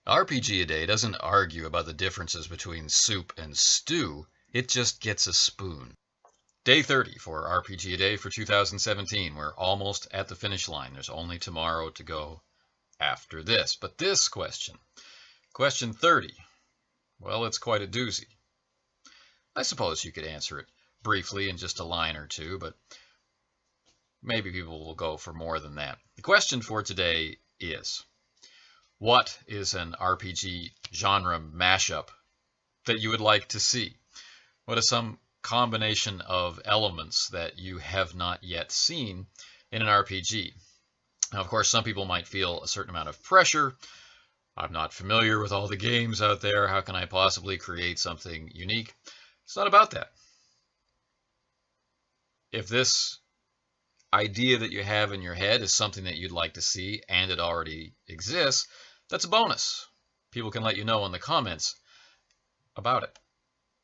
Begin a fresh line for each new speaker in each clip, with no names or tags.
RPGaDay doesn't argue about the differences between soup and stew, it just gets a spoon. Day 30 for RPGaDay for 2017. We're almost at the finish line. There's only tomorrow to go after this. But this question 30, well, it's quite a doozy. I suppose you could answer it briefly in just a line or two, but maybe people will go for more than that. The question for today is, what is an RPG genre mashup that you would like to see? What is some combination of elements that you have not yet seen in an RPG? Now, of course, some people might feel a certain amount of pressure. I'm not familiar with all the games out there. How can I possibly create something unique? It's not about that. If this idea that you have in your head is something that you'd like to see and it already exists, that's a bonus. People can let you know in the comments about it.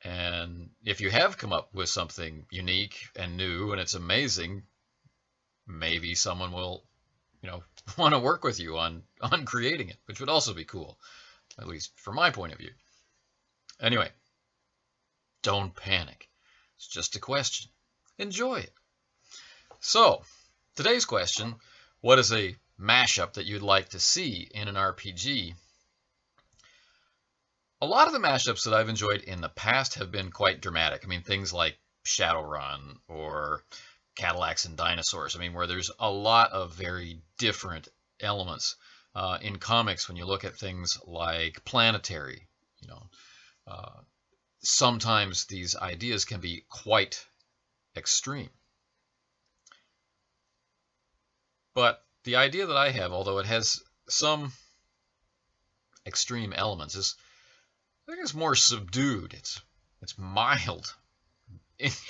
And if you have come up with something unique and new and it's amazing, maybe someone will, want to work with you on creating it, which would also be cool, at least from my point of view. Anyway, don't panic. It's just a question. Enjoy it. So, today's question, what is a mashup that you'd like to see in an RPG? A lot of the mashups that I've enjoyed in the past have been quite dramatic. I mean, things like Shadowrun or Cadillacs and Dinosaurs. I mean, where there's a lot of very different elements. In comics, when you look at things like Planetary, sometimes these ideas can be quite extreme. But the idea that I have, although it has some extreme elements, I think it's more subdued. It's mild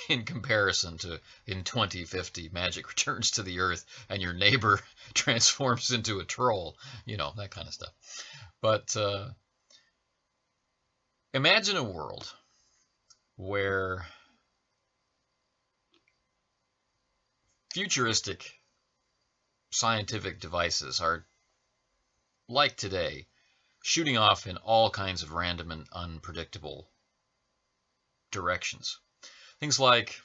in comparison to in 2050 magic returns to the earth and your neighbor transforms into a troll, that kind of stuff. But imagine a world where futuristic scientific devices are, like today, shooting off in all kinds of random and unpredictable directions. Things like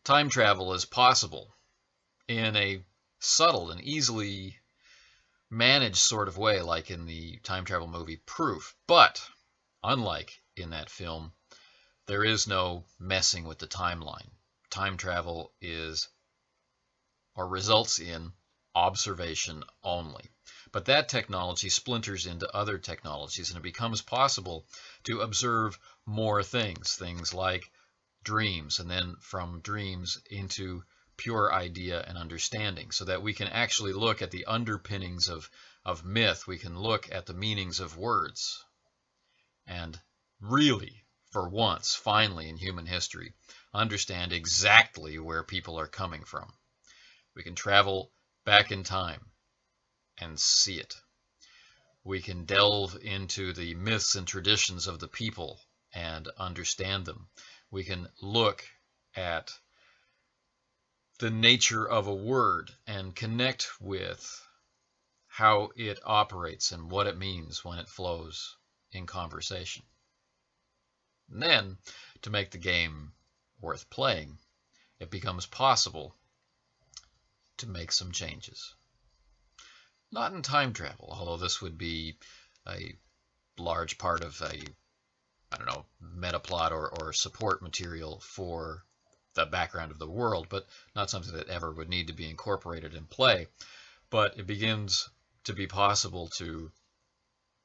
time travel is possible in a subtle and easily managed sort of way, like in the time travel movie Proof. But, unlike in that film, there is no messing with the timeline. Time travel is, or results in, observation only. But that technology splinters into other technologies, and it becomes possible to observe more things like dreams, and then from dreams into pure idea and understanding, so that we can actually look at the underpinnings of myth. We can look at the meanings of words, and really, for once, finally in human history, understand exactly where people are coming from. We can travel back in time and see it. We can delve into the myths and traditions of the people and understand them. We can look at the nature of a word and connect with how it operates and what it means when it flows in conversation. And then, to make the game worth playing, it becomes possible to make some changes. Not in time travel, although this would be a large part of a, meta plot or support material for the background of the world, but not something that ever would need to be incorporated in play. But it begins to be possible to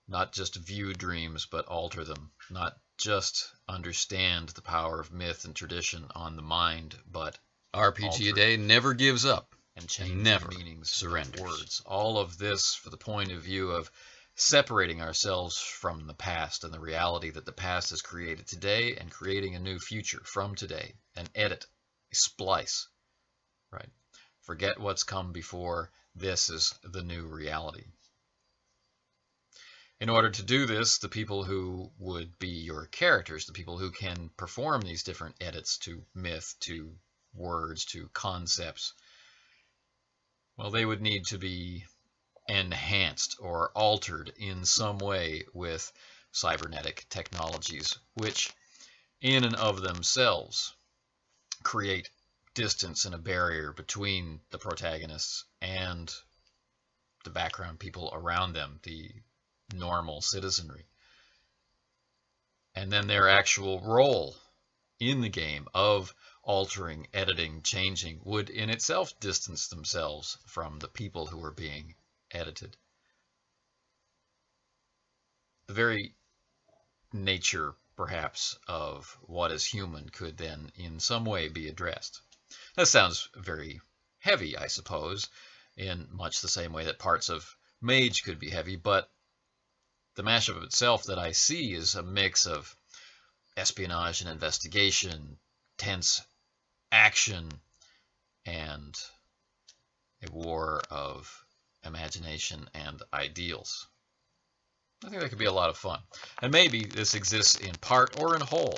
not just view dreams, but alter them. Not just understand the power of myth and tradition on the mind, but RPGaDay never gives up and change the meanings of words. All of this for the point of view of separating ourselves from the past and the reality that the past has created today, and creating a new future from today. An edit, a splice, right? Forget what's come before. This is the new reality. In order to do this, the people who would be your characters, the people who can perform these different edits to myth, to words, to concepts, well, they would need to be enhanced or altered in some way with cybernetic technologies, which in and of themselves create distance and a barrier between the protagonists and the background people around them, the normal citizenry. And then their actual role in the game of altering, editing, changing would in itself distance themselves from the people who are being edited. The very nature, perhaps, of what is human could then in some way be addressed. That sounds very heavy, I suppose, in much the same way that parts of Mage could be heavy, but the mashup itself that I see is a mix of espionage and investigation, tense action, and a war of imagination and ideals. I think that could be a lot of fun. And maybe this exists in part or in whole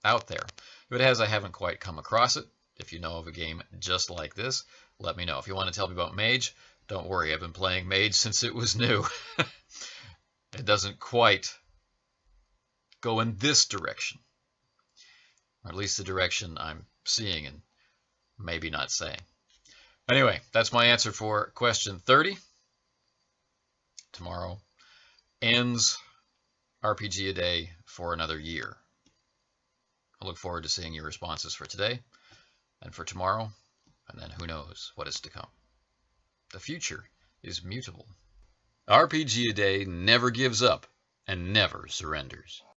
out there. If it has, I haven't quite come across it. If you know of a game just like this, let me know. If you want to tell me about Mage, don't worry. I've been playing Mage since it was new. It doesn't quite go in this direction, or at least the direction I'm seeing and maybe not saying. Anyway, that's my answer for question 30. Tomorrow ends RPGaDay for another year. I look forward to seeing your responses for today and for tomorrow, and then who knows what is to come. The future is mutable. RPGaDay never gives up and never surrenders.